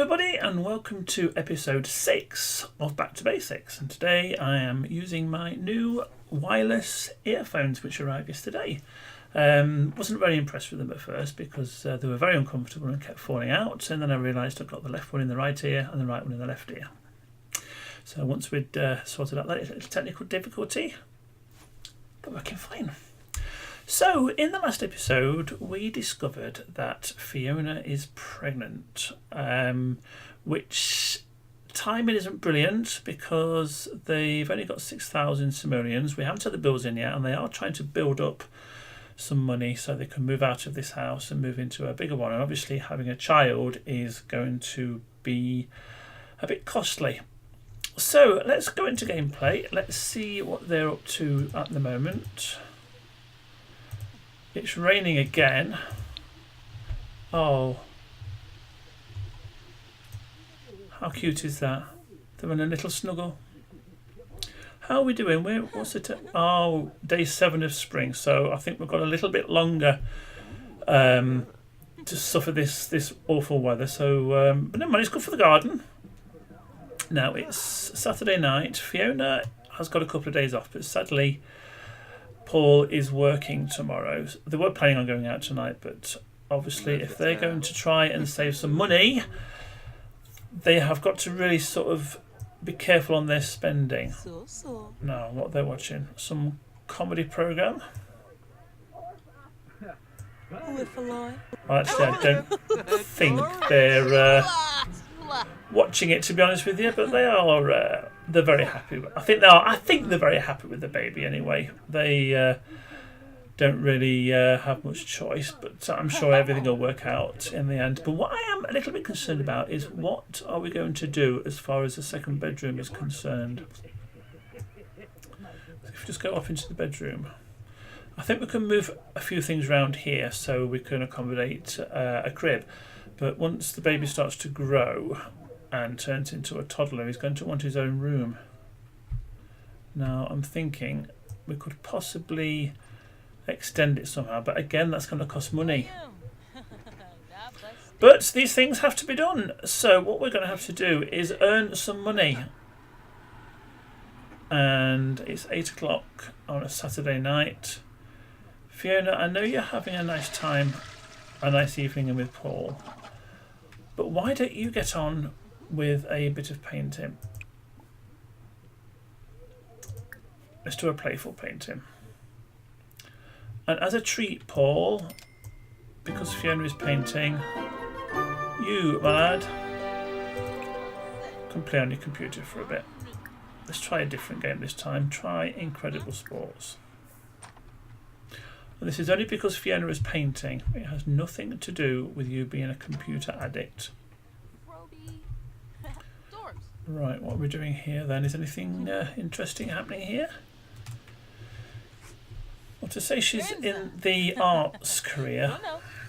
everybody, and welcome to episode 6 of Back to Basics. And today I am using my new wireless earphones which arrived yesterday. Wasn't very impressed with them at first because they were very uncomfortable and kept falling out, and then I realised I've got the left one in the right ear and the right one in the left ear. So once we'd sorted out that little technical difficulty, they're working fine. So, in the last episode, we discovered that Fiona is pregnant, which timing isn't brilliant because they've only got 6,000 simoleons. We haven't had the bills in yet, and they are trying to build up some money so they can move out of this house and move into a bigger one. And obviously, having a child is going to be a bit costly. So, let's go into gameplay. Let's see what they're up to at the moment. It's raining again. Oh. How cute is that? They're in a little snuggle. How are we doing? What's it? Oh, day 7 of spring. So I think we've got a little bit longer to suffer this awful weather. So, but never mind, it's good for the garden. Now it's Saturday night. Fiona has got a couple of days off, but sadly Paul is working tomorrow. They were planning on going out tonight, but obviously if they're going to try and save some money, they have got to really sort of be careful on their spending. Now, what they're watching? Some comedy programme? Well, actually, I don't think they're watching it, to be honest with you, but they are. They're very happy. I think they are. I think they're very happy with the baby. Anyway, they don't really have much choice, but I'm sure everything will work out in the end. But what I am a little bit concerned about is what are we going to do as far as the second bedroom is concerned. If we just go off into the bedroom, I think we can move a few things around here so we can accommodate a crib. But once the baby starts to grow and turns into a toddler, he's going to want his own room. Now, I'm thinking we could possibly extend it somehow, but again, that's going to cost money. But these things have to be done, so what we're going to have to do is earn some money. And it's 8 o'clock on a Saturday night. Fiona, I know you're having a nice time, a nice evening with Paul, but why don't you get on with a bit of painting? Let's do a playful painting. And as a treat, Paul, because Fiona is painting, you, my lad, can play on your computer for a bit. Let's try a different game this time. Try Incredible Sports. And this is only because Fiona is painting. It has nothing to do with you being a computer addict. Right, what are we doing here then? Is anything interesting happening here? Well, to say she's in the arts career,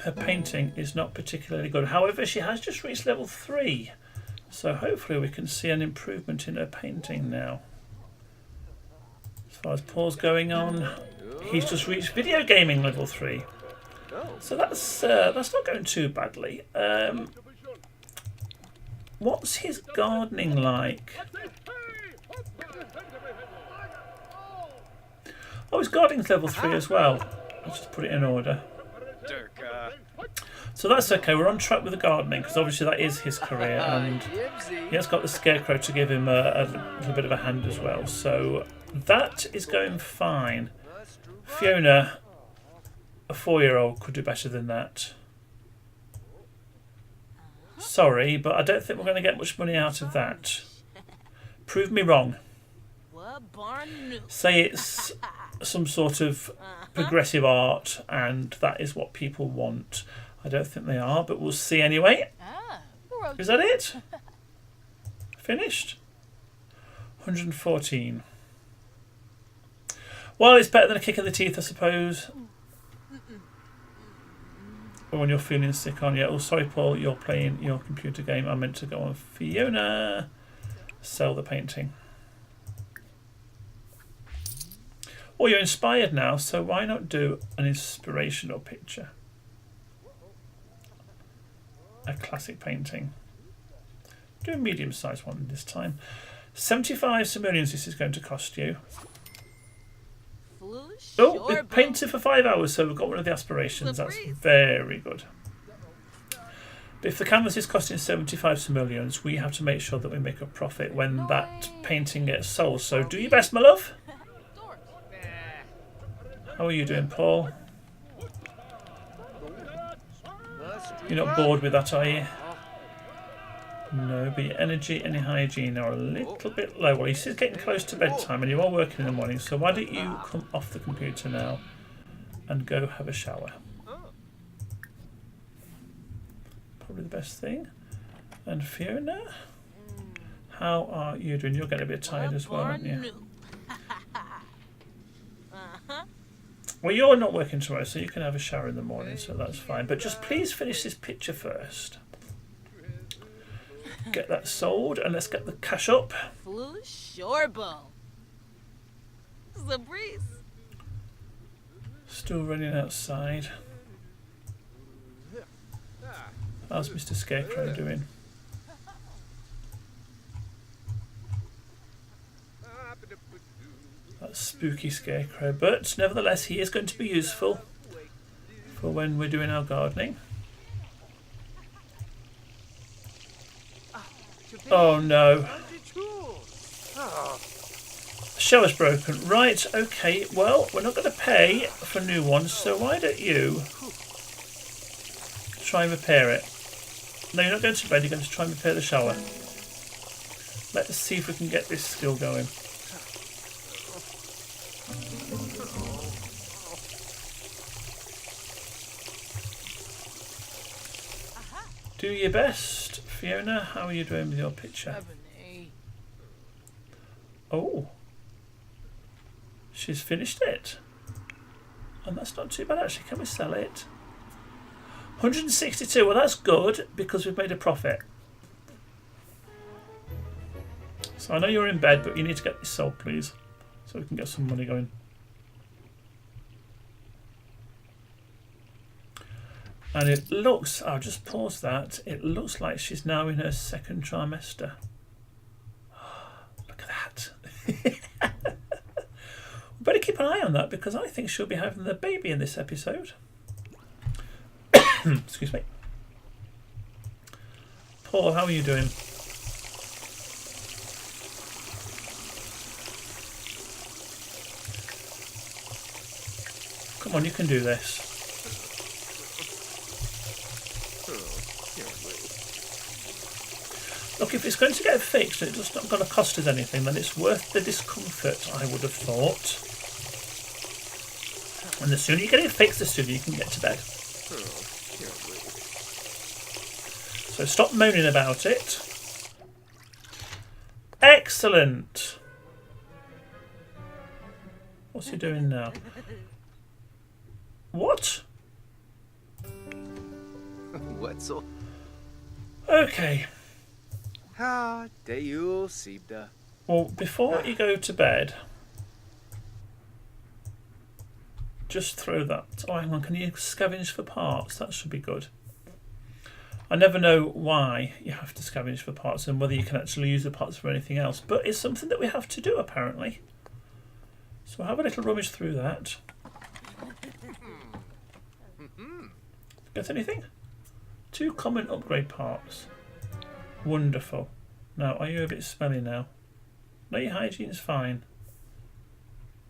her painting is not particularly good. However, she has just reached level 3. So hopefully we can see an improvement in her painting now. As far as Paul's going on, he's just reached video gaming level 3. So that's not going too badly. What's his gardening like? Oh, his gardening's level 3 as well. Let's just put it in order. So that's okay, we're on track with the gardening, because obviously that is his career, and he has got the scarecrow to give him a little bit of a hand as well. So that is going fine. Fiona, a 4-year-old, could do better than that. Sorry, but I don't think we're going to get much money out of that. Prove me wrong. Say it's some sort of progressive art and that is what people want. I don't think they are, but we'll see anyway. Is that it? Finished? 114. Well, it's better than a kick in the teeth, I suppose. Or when you're feeling sick on you. Oh, sorry, Paul, you're playing your computer game. I meant to go on Fiona. Sell the painting. Well, you're inspired now, so why not do an inspirational picture? A classic painting. Do a medium-sized one this time. 75 simoleons this is going to cost you. Oh, we painted for 5 hours, so we've got one of the aspirations. That's very good. But if the canvas is costing 75 simoleons, we have to make sure that we make a profit when that painting gets sold. So do your best, my love. How are you doing, Paul? You're not bored with that, are you? No, but your energy and your hygiene are a little bit low. Well, he's getting close to bedtime and you are working in the morning, so why don't you come off the computer now and go have a shower? Probably the best thing. And Fiona, how are you doing? You're getting a bit tired as well, aren't you? Well, you're not working tomorrow, so you can have a shower in the morning, so that's fine. But just please finish this picture first. Get that sold, and let's get the cash up. Still running outside. How's Mr. Scarecrow doing? That spooky Scarecrow, but nevertheless he is going to be useful for when we're doing our gardening. Oh no. The shower's broken. Right, okay, well, we're not going to pay for new ones, so why don't you try and repair it? No, you're not going to bed, you're going to try and repair the shower. Let's see if we can get this skill going. Do your best. Fiona, how are you doing with your picture? Oh. She's finished it. And that's not too bad actually. Can we sell it? 162. Well, that's good because we've made a profit. So I know you're in bed, but you need to get this sold, please. So we can get some money going. And it looks, I'll just pause that, it looks like she's now in her second trimester. Look at that. We better keep an eye on that because I think she'll be having the baby in this episode. Excuse me. Paul, how are you doing? Come on, you can do this. Look, if it's going to get fixed and it's not going to cost us anything, then it's worth the discomfort, I would have thought. And the sooner you get it fixed, the sooner you can get to bed. So stop moaning about it. Excellent. What's he doing now? What? What's all? Okay. Well, before you go to bed, just throw that. Oh, hang on, can you scavenge for parts? That should be good. I never know why you have to scavenge for parts and whether you can actually use the parts for anything else, but it's something that we have to do apparently. So have a little rummage through that. Get anything? 2 common upgrade parts. Wonderful. Now, are you a bit smelly now? No, your hygiene's fine.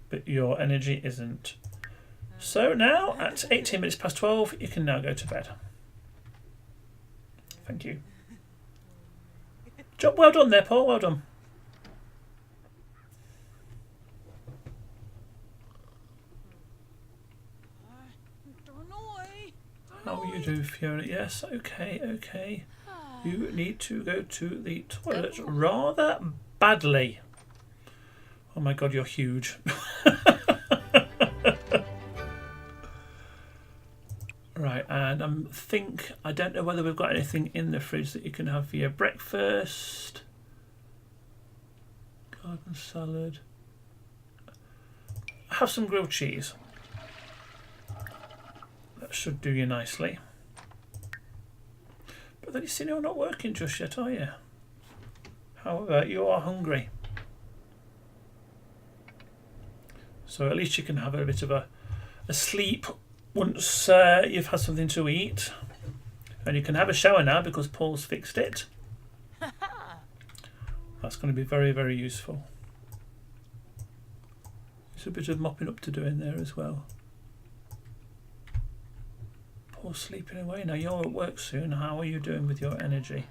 But your energy isn't. So now, at 18 minutes past 12, you can now go to bed. Thank you. Job well done there, Paul. Well done. How are you doing, Fiona? Yes, okay, okay. You need to go to the toilet rather badly. Oh my god, you're huge. Right, and I don't know whether we've got anything in the fridge that you can have for your breakfast. Garden salad. Have some grilled cheese. That should do you nicely. But then you see, you're not working just yet, are you? However, you are hungry. So at least you can have a bit of a sleep once you've had something to eat. And you can have a shower now because Paul's fixed it. That's going to be very, very useful. There's a bit of mopping up to do in there as well. Paul's sleeping away now. You're at work soon. How are you doing with your energy?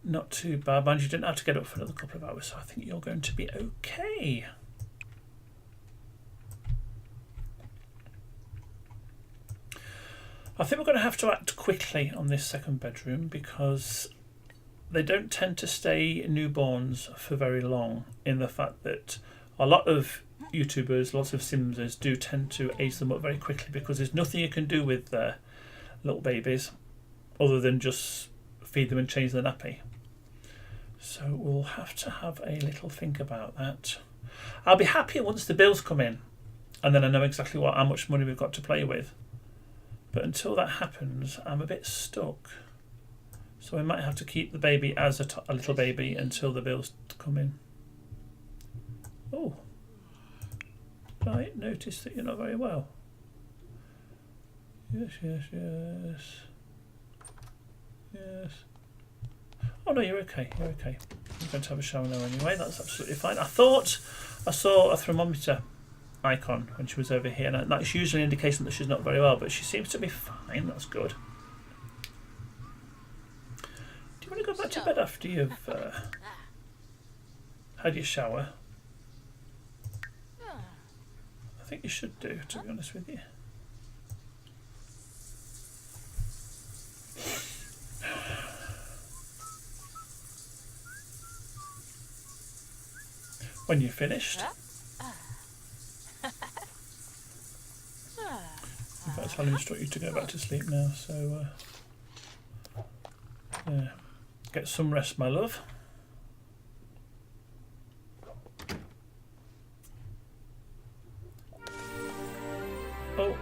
Not too bad, and you didn't have to get up for another couple of hours, so I think you're going to be okay. I think we're going to have to act quickly on this second bedroom because they don't tend to stay newborns for very long, in the fact that a lot of YouTubers, lots of Simsers do tend to age them up very quickly because there's nothing you can do with little babies other than just feed them and change the nappy. So we'll have to have a little think about that. I'll be happier once the bills come in and then I know exactly how much money we've got to play with. But until that happens, I'm a bit stuck. So we might have to keep the baby as a little baby until the bills come in. Oh, I noticed that you're not very well. Yes, yes, yes. Yes. Oh no, you're okay, you're okay. I'm going to have a shower now anyway, that's absolutely fine. I thought I saw a thermometer icon when she was over here, and that's usually an indication that she's not very well, but she seems to be fine, that's good. Do you want to go back to bed after you've had your shower? I think you should do, to be honest with you. When you're finished. In fact, I'll instruct you to go back to sleep now, so yeah. Get some rest, my love. Oh.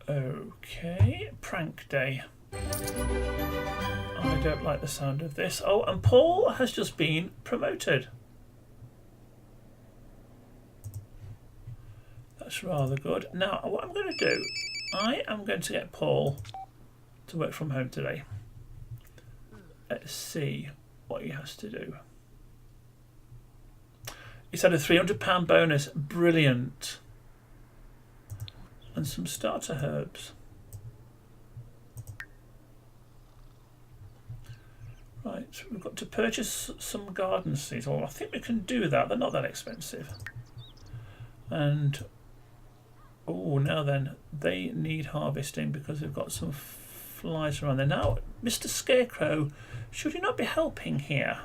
Okay, prank day. I don't like the sound of this. Oh, and Paul has just been promoted. That's rather good. Now, what I'm going to do, I am going to get Paul to work from home today. Let's see what he has to do. He's had a £300 bonus. Brilliant. And some starter herbs. Right, we've got to purchase some garden seeds. Well, I think we can do that. They're not that expensive. And, oh, now then, they need harvesting because we've got some flies around there. Now, Mr. Scarecrow, should you not be helping here?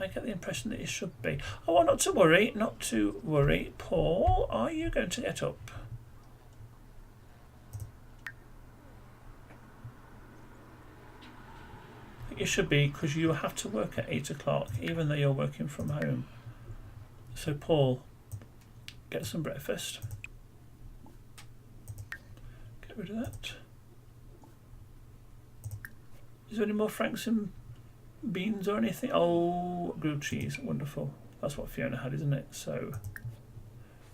I get the impression that you should be. Oh, well, not to worry, not to worry. Paul, are you going to get up? I think you should be, because you have to work at 8 o'clock, even though you're working from home. So, Paul, get some breakfast. Get rid of that. Is there any more Franks and beans or anything? Oh, grilled cheese, wonderful. That's what Fiona had, isn't it? So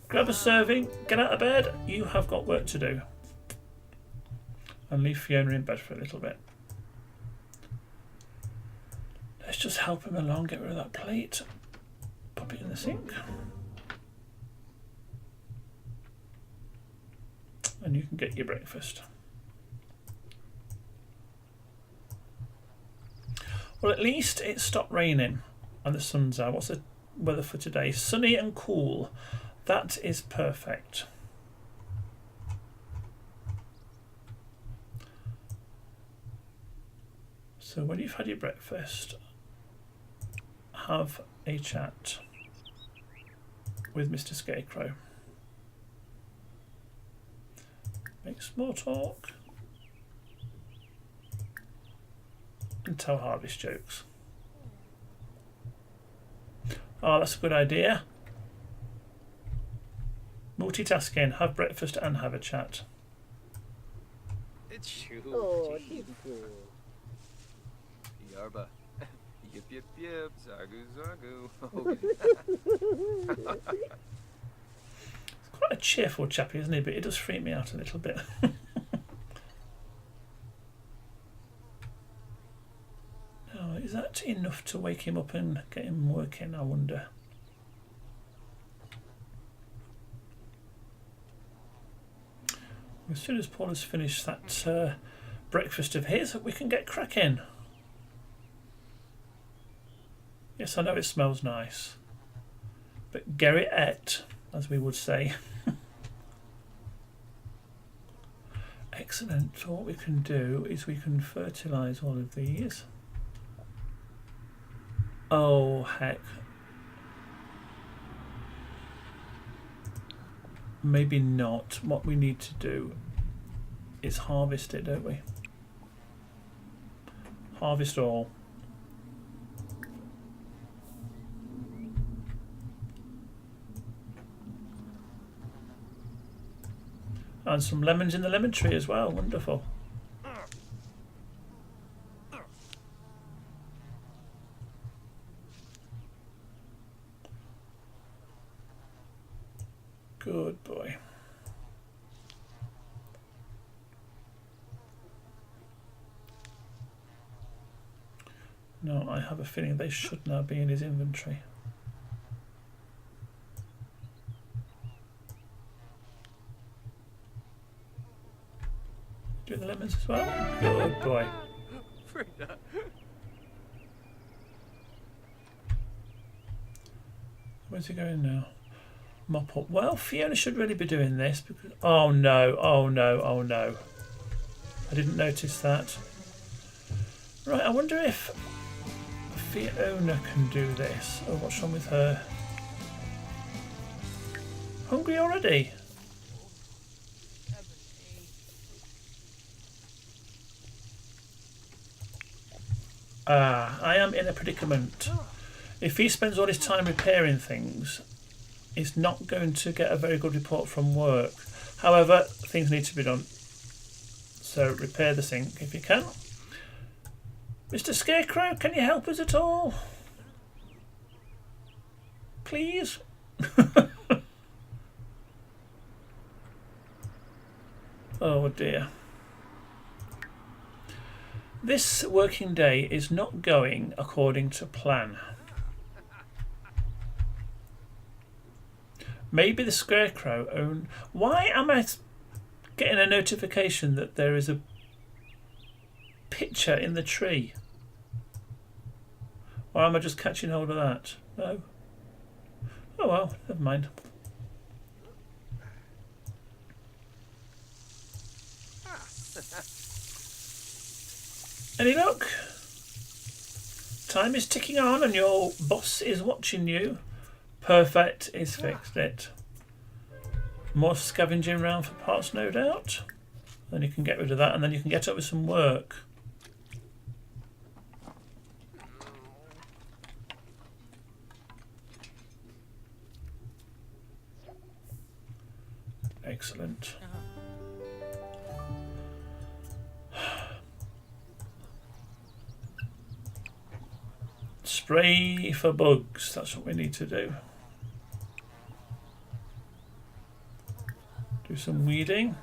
grab a serving, get out of bed. You have got work to do. And leave Fiona in bed for a little bit. Let's just help him along, get rid of that plate. Pop it in the sink. And you can get your breakfast. Well, at least it stopped raining and the sun's out. What's the weather for today? Sunny and cool. That is perfect. So when you've had your breakfast, have a chat with Mr. Scarecrow. Make small talk. And tell harvest jokes. Oh, that's a good idea. Multitasking, have breakfast and have a chat. Oh, Yarba. Yip yip yip. Zagu zagu. Quite a cheerful chappy, isn't he? But it does freak me out a little bit. Now, is that enough to wake him up and get him working, I wonder? As soon as Paul has finished that breakfast of his, we can get cracking. Yes, I know it smells nice. But Gary ate, as we would say. Excellent. So what we can do is we can fertilise all of these. Oh, heck. Maybe not. What we need to do is harvest it, don't we? Harvest all. And some lemons in the lemon tree as well. Wonderful. Good boy. No, I have a feeling they should now be in his inventory. Do the lemons as well? Good boy. Where's he going now? Mop up. Well, Fiona should really be doing this because... Oh no, oh no, oh no. I didn't notice that. Right, I wonder if Fiona can do this. Oh, what's wrong with her? Hungry already? Ah, I am in a predicament. If he spends all his time repairing things, he's not going to get a very good report from work. However, things need to be done. So repair the sink if you can. Mr. Scarecrow, can you help us at all? Please? Oh dear. This working day is not going according to plan. Maybe the Scarecrow own... Why am I getting a notification that there is a picture in the tree? Or am I just catching hold of that? No. Oh well, never mind. Any luck? Time is ticking on and your boss is watching you. Perfect, he's fixed it. More scavenging around for parts, no doubt. Then you can get rid of that and then you can get up with some work. Excellent. Spray for bugs, that's what we need to do. Do some weeding.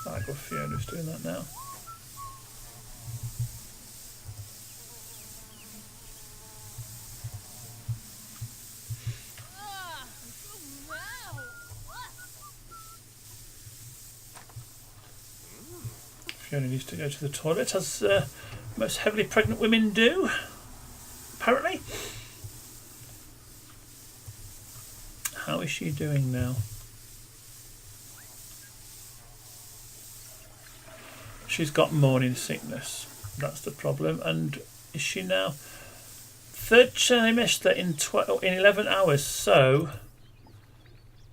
I got Fiona's doing that now. Fiona needs to go to the toilet, as most heavily pregnant women do, apparently. How is she doing now? She's got morning sickness. That's the problem. And is she now third trimester in 11 hours? So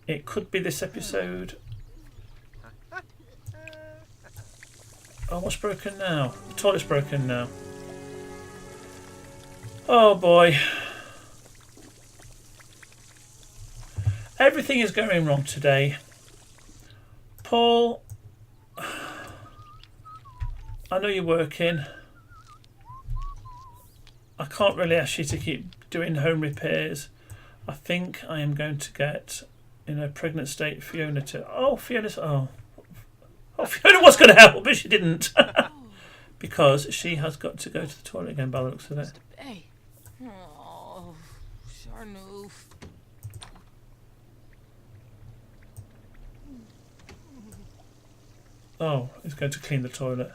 it could be this episode. Oh, what's broken now? The toilet's broken now. Oh boy. Everything is going wrong today. Paul, I know you're working. I can't really ask you to keep doing home repairs. I think I am going to get, in a pregnant state, Fiona to... Oh, Fiona's... Oh, Fiona was going to help, but she didn't. Because she has got to go to the toilet again by the looks of it. Oh, Charnoof. Oh, he's going to clean the toilet.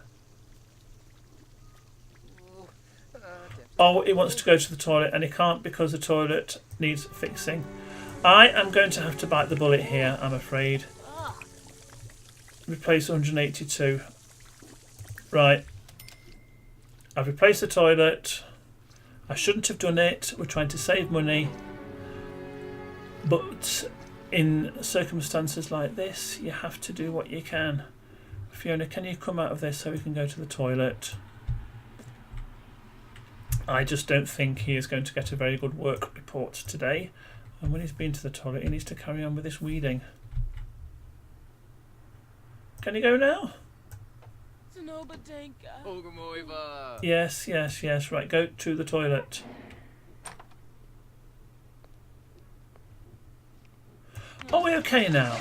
Oh, he wants to go to the toilet and he can't because the toilet needs fixing. I am going to have to bite the bullet here, I'm afraid. Replace 182. Right. I've replaced the toilet. I shouldn't have done it. We're trying to save money. But in circumstances like this, you have to do what you can. Fiona, can you come out of this so we can go to the toilet? I just don't think he is going to get a very good work report today. And when he's been to the toilet, he needs to carry on with this weeding. Can you go now? Yes, yes, yes. Right, go to the toilet. Are we okay now?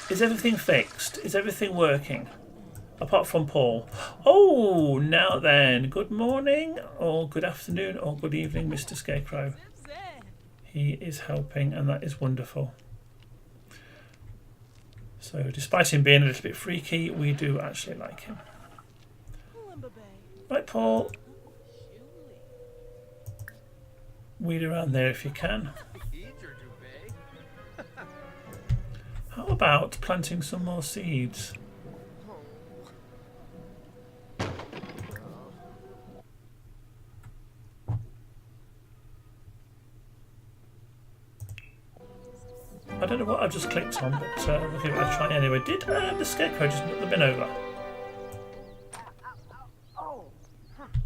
Is everything fixed? Is everything working? Apart from Paul. Oh, now then. Good morning, or good afternoon, or good evening, Mr. Scarecrow. He is helping, and that is wonderful. So, despite him being a little bit freaky, we do actually like him. Right, Paul. Weed around there if you can. How about planting some more seeds? I don't know what I've just clicked on, but we'll give it a try anyway. Did the Scarecrow just knock the bin over?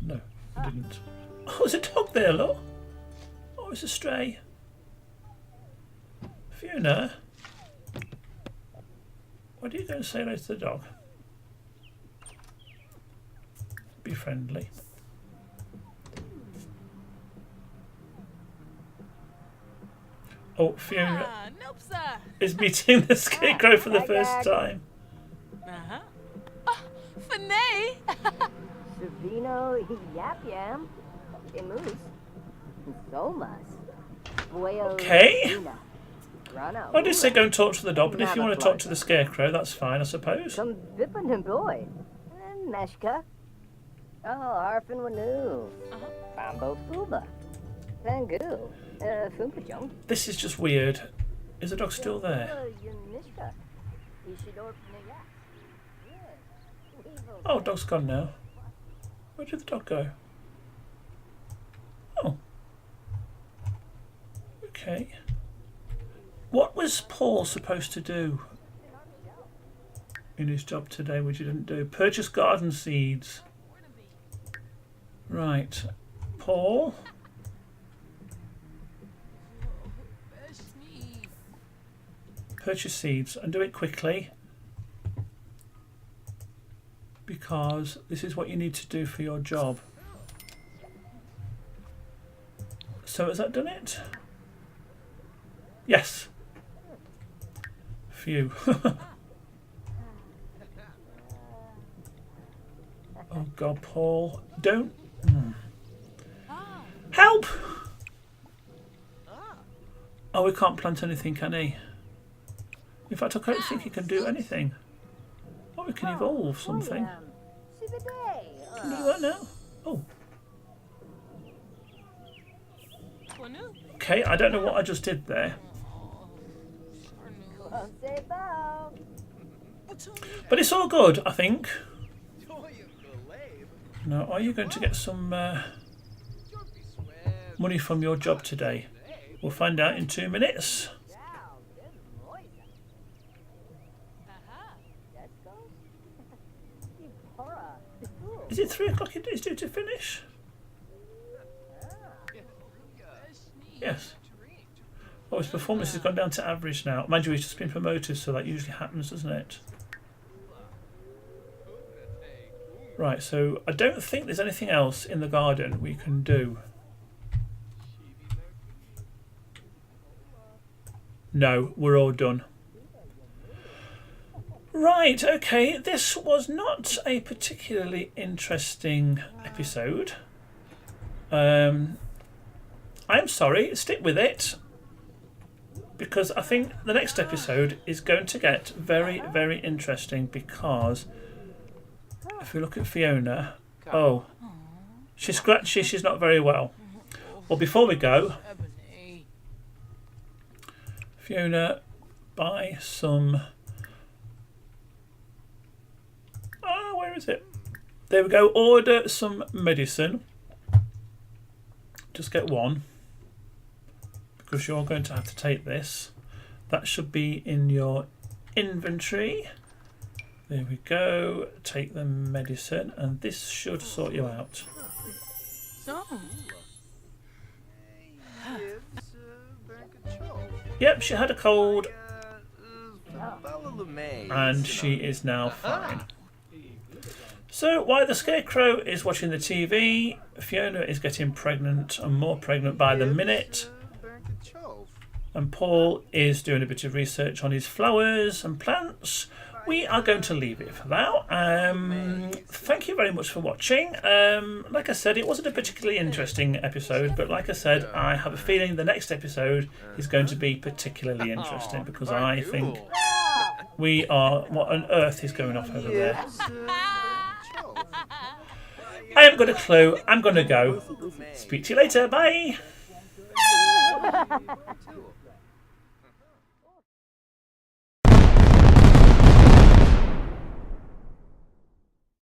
No, it didn't. Oh, there's a dog there, look. Oh, it's a stray. Fiona, why do you go and say hello to the dog? Be friendly. Oh, Fiona is meeting the Scarecrow for the first time. Oh, Fiona. Servino, yap yam, emus, somas, Okay. I did say go and talk to the dog, but if you want to talk to the Scarecrow, that's fine, I suppose. Some bippin' boy, Meshka, oh, Harfin Wanu, Fambo Fuba, Pangu, Fumpajong. This is just weird. Is the dog still there? Oh, dog's gone now. Where did the dog go? Oh. Okay. What was Paul supposed to do in his job today, which he didn't do? Purchase garden seeds. Right. Paul. Purchase seeds and do it quickly, because this is what you need to do for your job. So has that done it? Yes. Phew. Oh God, Paul, don't. Help! Oh, we can't plant anything, can he? In fact, I don't think he can do anything. Oh, we can evolve something. Can we do that now? Oh. Okay, I don't know what I just did there. But it's all good, I think. Now, are you going to get some money from your job today? We'll find out in 2 minutes. Is it 3 o'clock it's due to finish? Yes. Oh, his performance has gone down to average now. Mind you, he's just been promoted, so that usually happens, doesn't it? Right, so I don't think there's anything else in the garden we can do. No, we're all done. Right, okay, this was not a particularly interesting episode. I'm sorry, stick with it, because I think the next episode is going to get very, very interesting, because if we look at Fiona, oh, she's scratchy, she's not very well. Well, before we go, Fiona, buy some... where is it? There we go. Order some medicine. Just get one, because you're going to have to take this. That should be in your inventory. There we go. Take the medicine, and this should sort you out. So. Yep, she had a cold, and she is now fine. So while the Scarecrow is watching the TV, Fiona is getting pregnant and more pregnant by the minute. And Paul is doing a bit of research on his flowers and plants. We are going to leave it for now. Thank you very much for watching. Like I said, it wasn't a particularly interesting episode, but like I said, I have a feeling the next episode is going to be particularly interesting, because I think we are... What on earth is going off over there? I haven't got a clue. I'm going to go. Speak to you later. Bye.